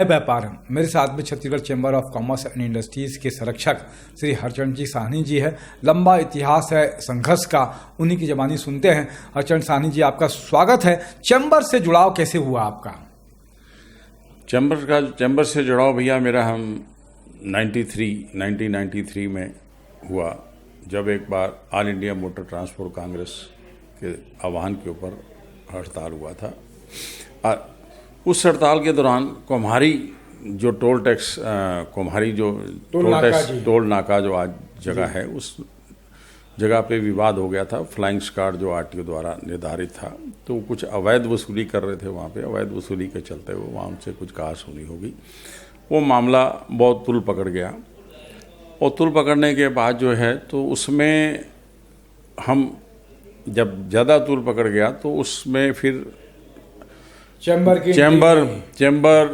व्यापार मेरे साथ में Chhattisgarh chamber of commerce and industries के संरक्षक श्री हरचंद जी साहनी जी है। लंबा इतिहास है संघर्ष का, उन्हीं की जबानी सुनते हैं। हरचंद साहनी जी, आपका स्वागत है। चैम्बर से जुड़ाव कैसे हुआ आपका? चैम्बर से जुड़ाव भैया मेरा 1993 में हुआ, जब एक बार all India motor transport congress के आह्वान के ऊपर हड़ताल हुआ था। उस हड़ताल के दौरान कुम्हारी जो टोल टैक्स कुम्हारी जो टोल नाका जो आज जगह है, उस जगह पे विवाद हो गया था। फ्लाइंग स्क्वाड जो आरटीओ द्वारा निर्धारित था, तो कुछ अवैध वसूली कर रहे थे वहाँ पे। अवैध वसूली के चलते हुए वहाँ उनसे कुछ कहा-सुनी होगी। वो मामला बहुत तूल पकड़ गया, और तूल पकड़ने के बाद जो है तो उसमें हम जब ज़्यादा तूल पकड़ गया तो उसमें फिर चैम्बर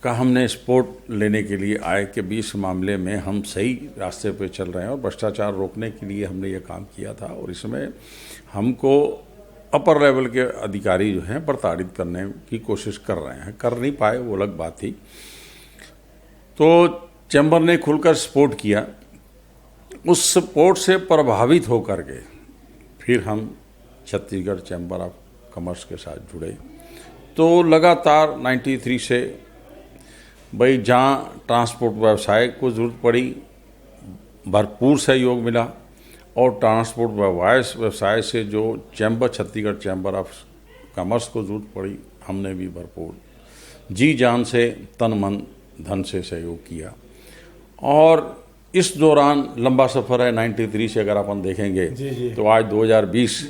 का हमने सपोर्ट लेने के लिए आए कि भी इस मामले में हम सही रास्ते पे चल रहे हैं और भ्रष्टाचार रोकने के लिए हमने ये काम किया था। और इसमें हमको अपर लेवल के अधिकारी जो हैं प्रताड़ित करने की कोशिश कर रहे हैं, कर नहीं पाए, वो अलग बात थी। तो चैम्बर ने खुलकर सपोर्ट किया। उस सपोर्ट से प्रभावित होकर के फिर हम छत्तीसगढ़ चैम्बर ऑफ कॉमर्स के साथ जुड़े। तो लगातार 93 से भाई जहाँ ट्रांसपोर्ट व्यवसाय को ज़रूरत पड़ी, भरपूर सहयोग मिला, और ट्रांसपोर्ट व्यवसाय से जो छत्तीसगढ़ चैम्बर ऑफ कॉमर्स को ज़रूरत पड़ी, हमने भी भरपूर जी जान से तन मन धन से सहयोग किया। और इस दौरान लंबा सफ़र है। 93 से अगर अपन देखेंगे जी। तो आज 2020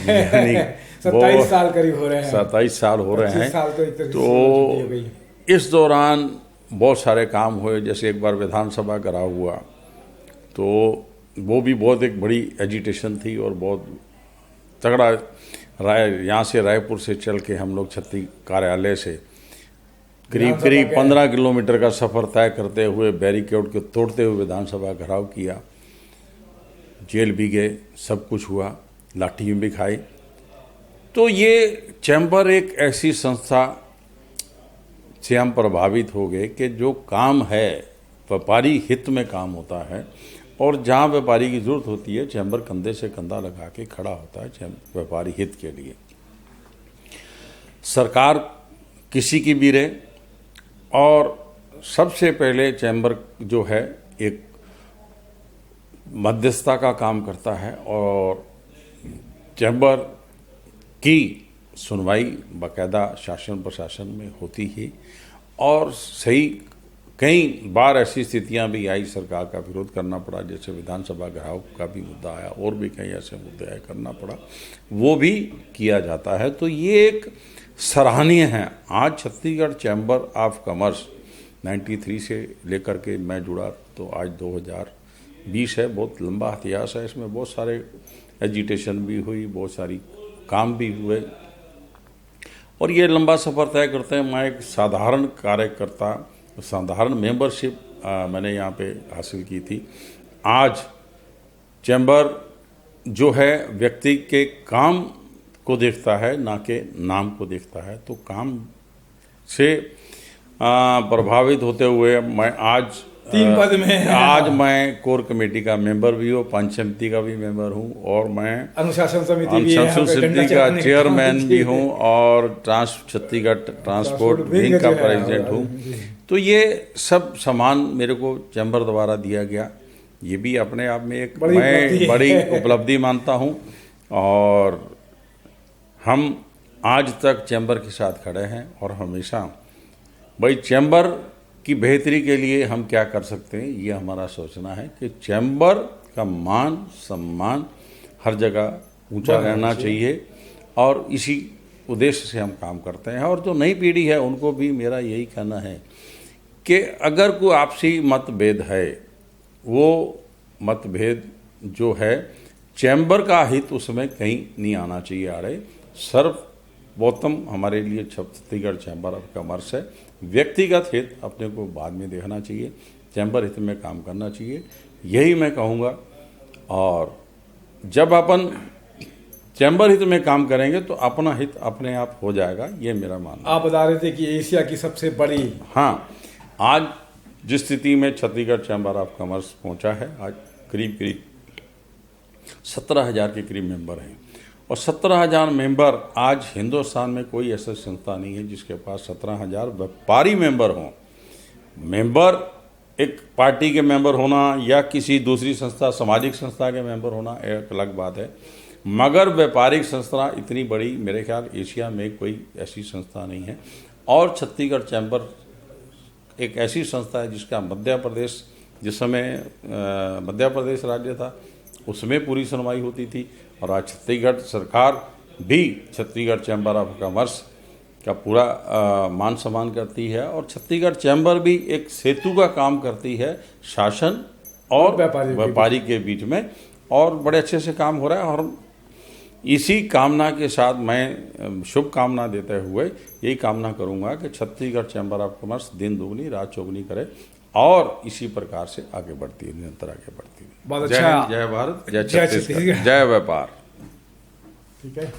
यानी 27 साल करीब हो रहे हैं। 27 साल हो रहे हैं। तो इस दौरान बहुत सारे काम हुए। जैसे एक बार विधानसभा घेराव हुआ, तो वो भी बहुत एक बड़ी एजिटेशन थी और बहुत तगड़ा। यहाँ से रायपुर से चल के हम लोग छत्तीसगढ़ कार्यालय से करीब 15 किलोमीटर का सफ़र तय करते हुए बैरिकेड को तोड़ते हुए विधानसभा घेराव किया। जेल भी गए, सब कुछ हुआ, लाठी भी खाई। तो ये चैम्बर एक ऐसी संस्था से हम प्रभावित हो गए कि जो काम है व्यापारी हित में काम होता है, और जहाँ व्यापारी की ज़रूरत होती है चैम्बर कंधे से कंधा लगा के खड़ा होता है व्यापारी हित के लिए। सरकार किसी की भी रहे, और सबसे पहले चैम्बर जो है एक मध्यस्थता का काम करता है, और चैम्बर की सुनवाई बाकायदा शासन प्रशासन में होती ही। और सही कई बार ऐसी स्थितियां भी आई, सरकार का विरोध करना पड़ा, जैसे विधानसभा घेराव का भी मुद्दा आया, और भी कई ऐसे मुद्दे आए, करना पड़ा, वो भी किया जाता है। तो ये एक सराहनीय है। आज छत्तीसगढ़ चैम्बर ऑफ कॉमर्स 93 से लेकर के मैं जुड़ा तो आज 2020 है। बहुत लंबा इतिहास है। इसमें बहुत सारे एजिटेशन भी हुई, बहुत सारी काम भी हुए, और ये लंबा सफ़र तय करते हैं। मैं एक साधारण कार्यकर्ता, साधारण मेंबरशिप मैंने यहाँ पे हासिल की थी। आज चैम्बर जो है व्यक्ति के काम को देखता है, ना कि नाम को देखता है। तो काम से प्रभावित होते हुए मैं आज 3 पद में आज मैं कोर कमेटी का मेंबर भी हूँ, पंच समिति का भी मेंबर हूँ, और मैं अनुशासन समिति का चेयरमैन भी हूँ, और छत्तीसगढ़ ट्रांसपोर्ट विंग का प्रेसिडेंट हूँ। तो ये सब सामान मेरे को चैम्बर द्वारा दिया गया। ये भी अपने आप में एक मैं बड़ी उपलब्धि मानता हूँ। और हम आज तक चैम्बर के साथ खड़े हैं, और हमेशा भाई चैम्बर की बेहतरी के लिए हम क्या कर सकते हैं, ये हमारा सोचना है कि चैम्बर का मान सम्मान हर जगह ऊंचा रहना चाहिए, और इसी उद्देश्य से हम काम करते हैं। और जो नई पीढ़ी है उनको भी मेरा यही कहना है कि अगर कोई आपसी मतभेद है, वो मतभेद जो है चैम्बर का हित उसमें कहीं नहीं आना चाहिए आड़े। सर्वोत्तम हमारे लिए छत्तीसगढ़ चैम्बर ऑफ कॉमर्स है। व्यक्तिगत हित अपने को बाद में देखना चाहिए, चैम्बर हित में काम करना चाहिए, यही मैं कहूँगा। और जब अपन चैम्बर हित में काम करेंगे तो अपना हित अपने आप हो जाएगा, ये मेरा मानना है। आप बता रहे थे कि एशिया की सबसे बड़ी, हाँ, आज जिस स्थिति में छत्तीसगढ़ चैम्बर ऑफ कॉमर्स पहुंचा है, आज करीब करीब 17,000 के करीब मेंबर हैं, और 17,000 मेंबर, आज हिंदुस्तान में कोई ऐसा संस्था नहीं है जिसके पास 17,000 व्यापारी मेंबर हों। मेंबर एक पार्टी के मेंबर होना या किसी दूसरी संस्था, सामाजिक संस्था के मेंबर होना एक अलग बात है, मगर व्यापारिक संस्था इतनी बड़ी मेरे ख्याल एशिया में कोई ऐसी संस्था नहीं है। और छत्तीसगढ़ चैम्बर एक ऐसी संस्था है जिसका मध्य प्रदेश, जिस समय मध्य प्रदेश राज्य था उसमें पूरी सुनवाई होती थी, और आज छत्तीसगढ़ सरकार भी छत्तीसगढ़ चैम्बर ऑफ कॉमर्स का पूरा मान सम्मान करती है, और छत्तीसगढ़ चैम्बर भी एक सेतु का काम करती है शासन और व्यापारी के बीच में, और बड़े अच्छे से काम हो रहा है। और इसी कामना के साथ मैं शुभकामना देते हुए यही कामना करूंगा कि छत्तीसगढ़ चैम्बर ऑफ कॉमर्स दिन दुगनी रात चौगुनी करे और इसी प्रकार से आगे बढ़ती है, निरंतर आगे बढ़ती है। बहुत अच्छा। जय भारत, जय छत्तीसगढ़, जय व्यापार। ठीक है।